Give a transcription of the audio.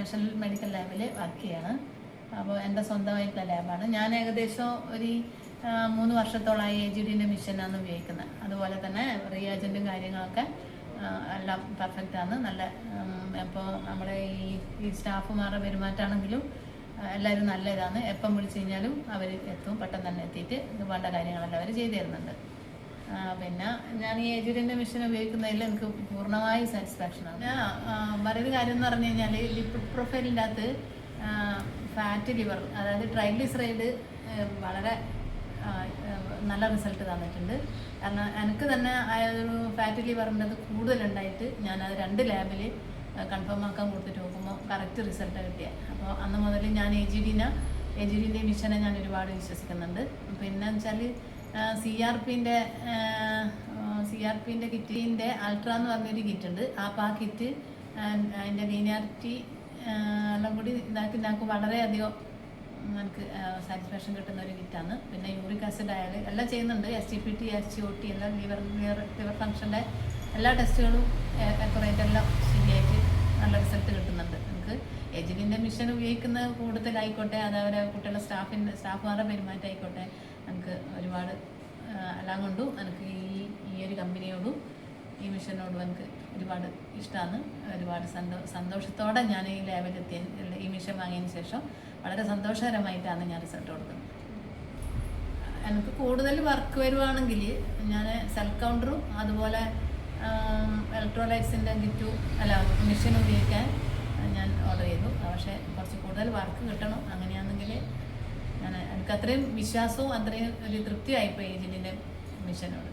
National medical ലാബിൽ work ചെയ്യാണ്. അപ്പോൾ എൻ്റെ സ്വന്തമായിട്ടുള്ള ലാബാണ്. ഞാൻ ഏകദേശം ഒരു 3 വർഷത്തോളമായി AGDൻ്റെ മിഷനാണ് ഉപയോഗിക്കുന്നത്. അതുപോലെ തന്നെ റിയാജൻറ്റും കാര്യങ്ങളൊക്കെ എല്ലാം പെർഫെക്റ്റാണ്. നല്ല ഇപ്പോൾ നമ്മുടെ ഈ സ്റ്റാഫുമാരുടെ പെരുമാറ്റമാണെങ്കിലും എല്ലാവരും നല്ല ഇതാണ്. എപ്പം വിളിച്ചു കഴിഞ്ഞാലും അവർ എത്തും, പെട്ടെന്ന് തന്നെ എത്തിയിട്ട് ഇത് വേണ്ട കാര്യങ്ങളെല്ലാം അവർ ചെയ്തു തരുന്നുണ്ട്. പിന്നെ ഞാൻ ഈ AGDൻ്റെ മിഷൻ ഉപയോഗിക്കുന്നതിൽ എനിക്ക് പൂർണ്ണമായി സാറ്റിസ്ഫാക്ഷനാണ്. പറയുന്ന കാര്യം എന്ന് പറഞ്ഞു കഴിഞ്ഞാൽ ലിപ്പിഡ് പ്രൊഫൈലിൻ്റെ അകത്ത് ഫാറ്റ് ലിവർ, അതായത് ട്രൈഗ്ലിസറൈഡ് വളരെ നല്ല റിസൾട്ട് തന്നിട്ടുണ്ട്. കാരണം എനിക്ക് തന്നെ ഒരു ഫാറ്റ് ലിവറിൻ്റെ അത് കൂടുതലുണ്ടായിട്ട് ഞാനത് 2 ലാബിൽ കൺഫേം ആക്കാൻ കൊടുത്തിട്ട് നോക്കുമ്പോൾ കറക്റ്റ് റിസൾട്ട് കിട്ടിയത്. അപ്പോൾ അന്ന് മുതൽ ഞാൻ AGDൻ്റെ മിഷനെ ഞാൻ ഒരുപാട് വിശ്വസിക്കുന്നുണ്ട്. പിന്നെ വെച്ചാൽ CRPൻ്റെ കിറ്റിൻ്റെ അൾട്ര എന്ന് പറഞ്ഞൊരു കിറ്റുണ്ട്. അപ്പോൾ ആ കിറ്റ് അതിൻ്റെ ലീനിയാരിറ്റി എല്ലാം കൂടി ഇതാക്കി ഞങ്ങൾക്ക് വളരെയധികം എനിക്ക് സാറ്റിസ്ഫാക്ഷൻ കിട്ടുന്ന ഒരു കിറ്റാണ്. പിന്നെ യൂറിക് ആസിഡ് ആയാലും എല്ലാം ചെയ്യുന്നുണ്ട്. SGPT SGOT എല്ലാം ലിവർ ഫംഗ്ഷൻ്റെ എല്ലാ ടെസ്റ്റുകളും അക്യുറേറ്റ് എല്ലാം ശരിയായിട്ട് നല്ല റിസൾട്ട് കിട്ടുന്നുണ്ട്. നമുക്ക് AGDൻ്റെ മിഷൻ ഉപയോഗിക്കുന്ന കൂടുതലായിക്കോട്ടെ, അതേപോലെ കുട്ടികളുടെ സ്റ്റാഫുമാരുടെ പെരുമാറ്റമായിക്കോട്ടെ, എനിക്ക് ഒരുപാട് എല്ലാം കൊണ്ടും എനിക്ക് ഈ ഒരു കമ്പനിയോടും ഈ മിഷനോടും എനിക്ക് ഒരുപാട് ഇഷ്ടമാണ്. ഒരുപാട് സന്തോഷത്തോടെ ഞാൻ ഈ ലാബിലെത്തിയ ഈ മിഷൻ വാങ്ങിയതിന് ശേഷം വളരെ സന്തോഷകരമായിട്ടാണ് ഞാൻ റിസൾട്ട് കൊടുക്കുന്നത്. എനിക്ക് കൂടുതൽ വർക്ക് വരുവാണെങ്കിൽ ഞാൻ സെൽ കൗണ്ടറും അതുപോലെ ഇലക്ട്രോലൈറ്റ്സിൻ്റെ മിഷൻ ഉപയോഗിക്കാൻ ഞാൻ ഓർഡർ ചെയ്തു. പക്ഷേ കുറച്ച് കൂടുതൽ വർക്ക് കിട്ടണം. അങ്ങനെയാണെങ്കിൽ എനിക്ക് അത്രയും വിശ്വാസവും അത്രയും ഒരു തൃപ്തിയായിപ്പോയി AGDൻ്റെ മിഷനോട്.